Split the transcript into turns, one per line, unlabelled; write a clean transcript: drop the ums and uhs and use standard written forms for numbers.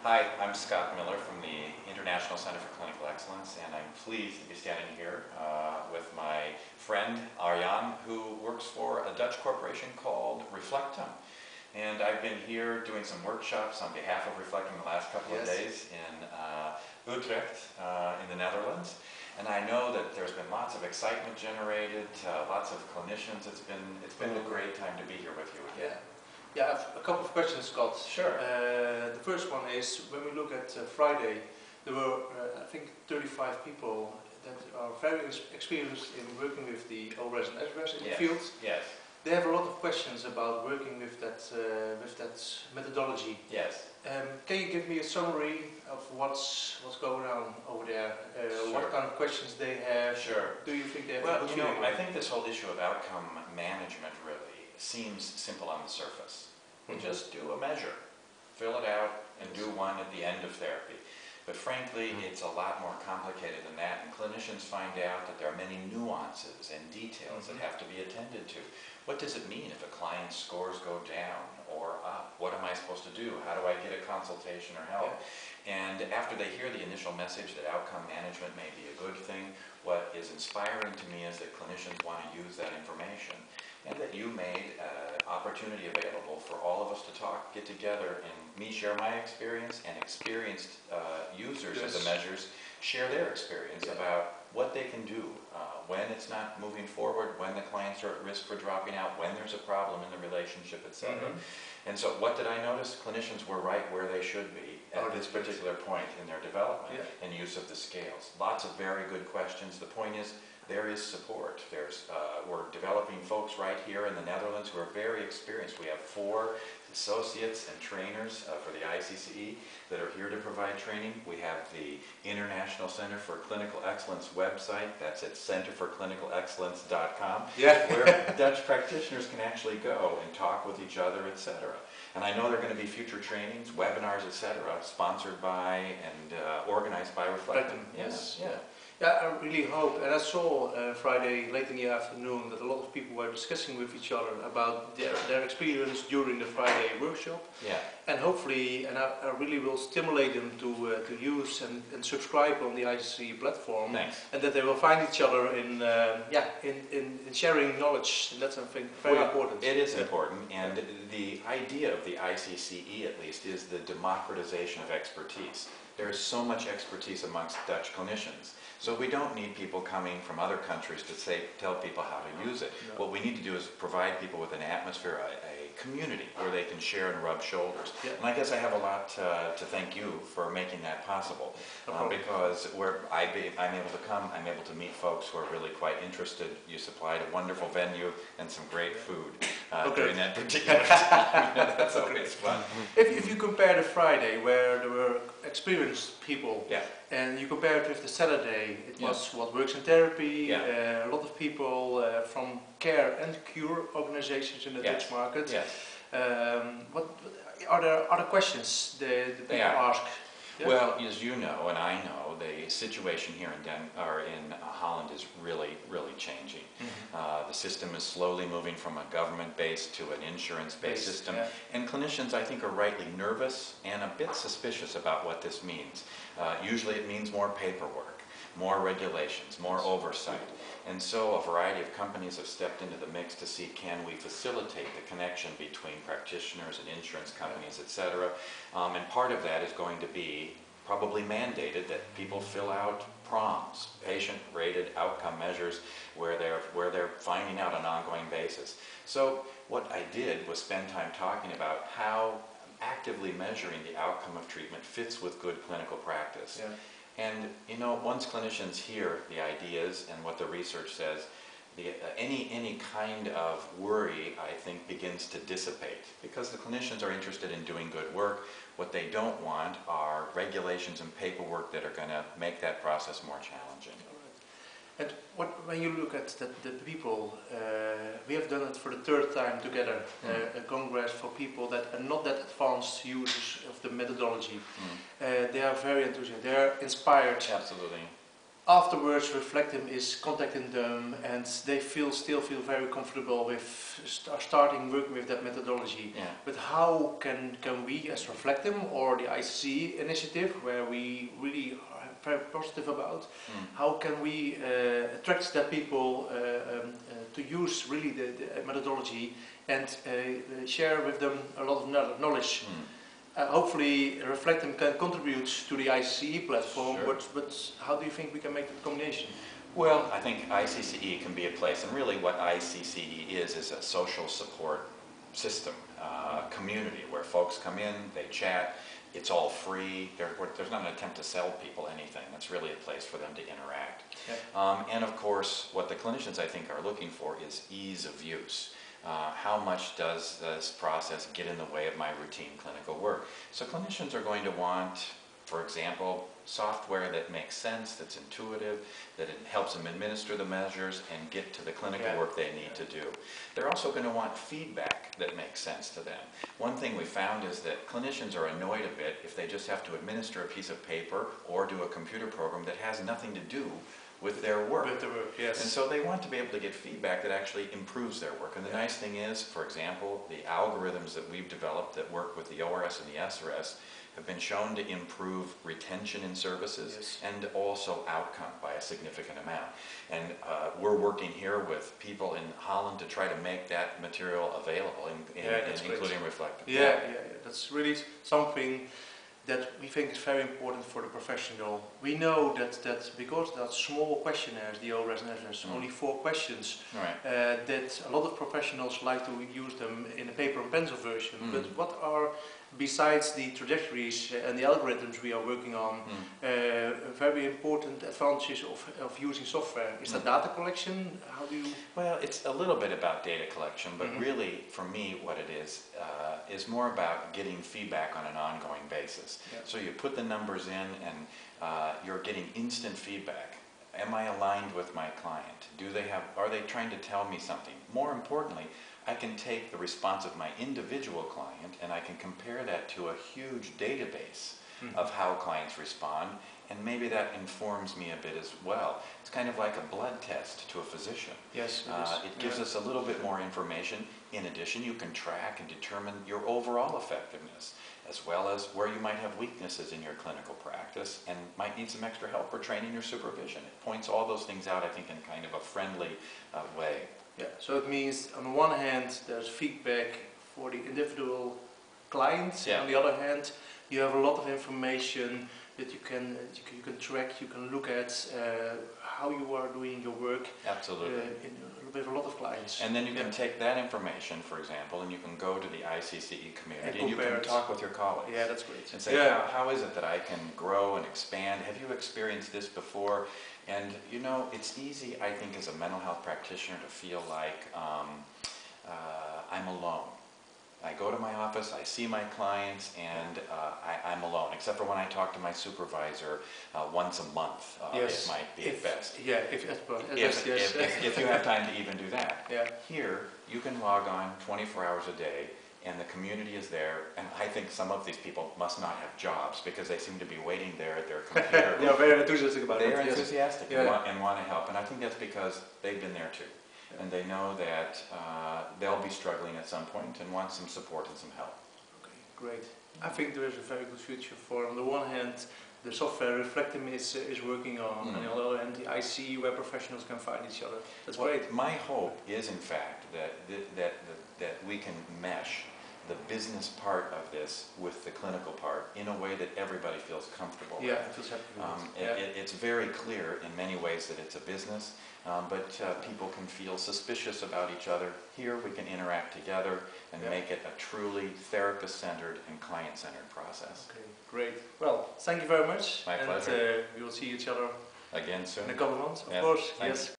Hi, I'm Scott Miller from the International Center for Clinical Excellence, and I'm pleased to be standing here with my friend Arjan, who works for a Dutch corporation called Reflectum. And I've been here doing some workshops on behalf of Reflectum the last couple of days in Utrecht in the Netherlands. And I know that there's been lots of excitement generated, lots of clinicians. It's been a great time to be here with you again.
Yeah, I have a couple of questions, Scott.
Sure.
The first one is, when we look at Friday, there were, I think, 35 people that are very experienced in working with the ORS and SRS in the field.
Yes.
They have a lot of questions about working with that methodology.
Yes.
Can you give me a summary of what's going on over there?
Sure.
What kind of questions they have?
Sure.
Do you think they have?
Well, I think this whole issue of outcome management really seems simple on the surface. You just do a measure, fill it out, and do one at the end of therapy. But frankly, it's a lot more complicated than that, and clinicians find out that there are many nuances and details that have to be attended to. What does it mean if a client's scores go down or up? What am I supposed to do? How do I get a consultation or help? And after they hear the initial message that outcome management may be a good thing, what is inspiring to me is that clinicians want to use that information, and that you made an opportunity available for all of us to talk, get together, and me share my experience, and experienced users of the measures share their experience about what they can do when it's not moving forward, when the clients are at risk for dropping out, when there's a problem in the relationship, etc. And so what did I notice? Clinicians were right where they should be at this particular point in their development and use of the scales. Lots of very good questions. The point is, there is support. We're developing folks right here in the Netherlands who are very experienced. We have 4 associates and trainers for the ICCE that are here to provide training. We have the International Center for Clinical Excellence website. That's at centerforclinicalexcellence.com, where Dutch practitioners can actually go and talk with each other, etc. And I know there are going to be future trainings, webinars, etc., sponsored by and organized by Reflectum.
Yes. Yeah, I really hope, and I saw Friday late in the afternoon that a lot of people were discussing with each other about their experience during the Friday workshop.
Yeah.
And hopefully, and I really will stimulate them to use and subscribe on the ICC platform.
Thanks.
And that they will find each other in sharing knowledge. And that's something very important.
It is important, and the idea of the ICCE at least is the democratization of expertise. There is so much expertise amongst Dutch clinicians. So we don't need people coming from other countries to tell people how to use it. No. What we need to do is provide people with an atmosphere, a community where they can share and rub shoulders. Yeah. And I guess I have a lot to thank you for making that possible. Because I'm able to come, I'm able to meet folks who are really quite interested. You supplied a wonderful venue and some great food during that particular time. That's always fun.
If you compare the Friday where there were experienced people, and you compare it with the Saturday, it was what works in therapy, a lot of people from care and cure organizations in the Dutch market. What are there other questions the people ask?
Well, as you know, and I know, the situation here in Holland is really, really changing. The system is slowly moving from a government-based to an insurance-based system, and clinicians, I think, are rightly nervous and a bit suspicious about what this means. Usually it means more paperwork, more regulations, more oversight. And so a variety of companies have stepped into the mix to see, can we facilitate the connection between practitioners and insurance companies, etc. And part of that is going to be probably mandated that people fill out PROMs, patient-rated outcome measures, where they're finding out on an ongoing basis. So what I did was spend time talking about how actively measuring the outcome of treatment fits with good clinical practice. And once clinicians hear the ideas and what the research says, any kind of worry, I think, begins to dissipate, because the clinicians are interested in doing good work. What they don't want are regulations and paperwork that are going to make that process more challenging.
And when you look at the people, we have done it for the 3rd time together, a congress for people that are not that advanced users of the methodology. They are very enthusiastic, they are inspired.
Absolutely.
afterwards Reflectum is contacting them and they still feel very comfortable with starting working with that methodology.
Yeah.
But how can we as Reflectum or the ICC initiative, where we really are very positive about, how can we attract that people to use really the methodology and share with them a lot of knowledge. Hopefully Reflectum can contribute to the ICCE platform,
sure.
but how do you think we can make that combination?
Well, I think ICCE can be a place, and really what ICCE is a social support system, community where folks come in, they chat, it's all free, there's not an attempt to sell people anything, it's really a place for them to interact. Yep. And of course, what the clinicians I think are looking for is ease of use. How much does this process get in the way of my routine clinical work? So clinicians are going to want, for example, software that makes sense, that's intuitive, that it helps them administer the measures and get to the clinical work they need to do. They're also going to want feedback that makes sense to them. One thing we found is that clinicians are annoyed a bit if they just have to administer a piece of paper or do a computer program that has nothing to do with their work.
With the work, yes.
And so they want to be able to get feedback that actually improves their work. And the nice thing is, for example, the algorithms that we've developed that work with the ORS and the SRS have been shown to improve retention in services and also outcome by a significant amount. And we're working here with people in Holland to try to make that material available, including Reflectum.
Yeah, that's really something that we think is very important for the professional. We know that because that's small questionnaires, the ORS and SRS, only 4 questions, that a lot of professionals like to use them in a paper and pencil version. But what are, besides the trajectories and the algorithms we are working on, very important advantages of using software? Is that data collection? How do you...
Well, it's a little bit about data collection, but really, for me, what it is more about getting feedback on an ongoing basis. Yeah. So you put the numbers in and you're getting instant feedback. Am I aligned with my client? Are they trying to tell me something? More importantly, I can take the response of my individual client and I can compare that to a huge database of how clients respond, and maybe that informs me a bit as well. It's kind of like a blood test to a physician.
Yes,
it gives us a little bit more information. In addition, you can track and determine your overall effectiveness, as well as where you might have weaknesses in your clinical practice and might need some extra help or training or supervision. It points all those things out, I think, in kind of a friendly way.
Yeah, so it means on the one hand there's feedback for the individual clients, on the other hand you have a lot of information that you can track, you can look at how you are doing your work.
Absolutely.
With a lot of clients.
And then you can take that information, for example, and you can go to the ICCE community and you can talk with your colleagues.
Yeah, that's great.
And say, how is it that I can grow and expand? Have you experienced this before? And you know, it's easy, I think, as a mental health practitioner to feel like I'm alone. I go to my office, I see my clients, and I'm alone, except for when I talk to my supervisor once a month. It might be at best.
Yeah, if
you have time to even do that.
Yeah.
Here, you can log on 24 hours a day, and the community is there, and I think some of these people must not have jobs because they seem to be waiting there at their computer.
They are very enthusiastic about it.
They're enthusiastic and want to help, and I think that's because they've been there too. And they know that they'll be struggling at some point and want some support and some help.
Okay, great. I think there is a very good future for, on the one hand, the software Reflectum is working on, and on the other hand, the IC where professionals can find each other. That's great.
My hope is, in fact, that we can mesh the business part of this with the clinical part in a way that everybody feels comfortable with.
It feels happy.
It's very clear in many ways that it's a business, but people can feel suspicious about each other. Here we can interact together and make it a truly therapist-centered and client-centered process.
Okay, great. Well, thank you very much.
My pleasure.
We will see each other
again soon.
In a couple of months, of course.
Thanks.
Yes.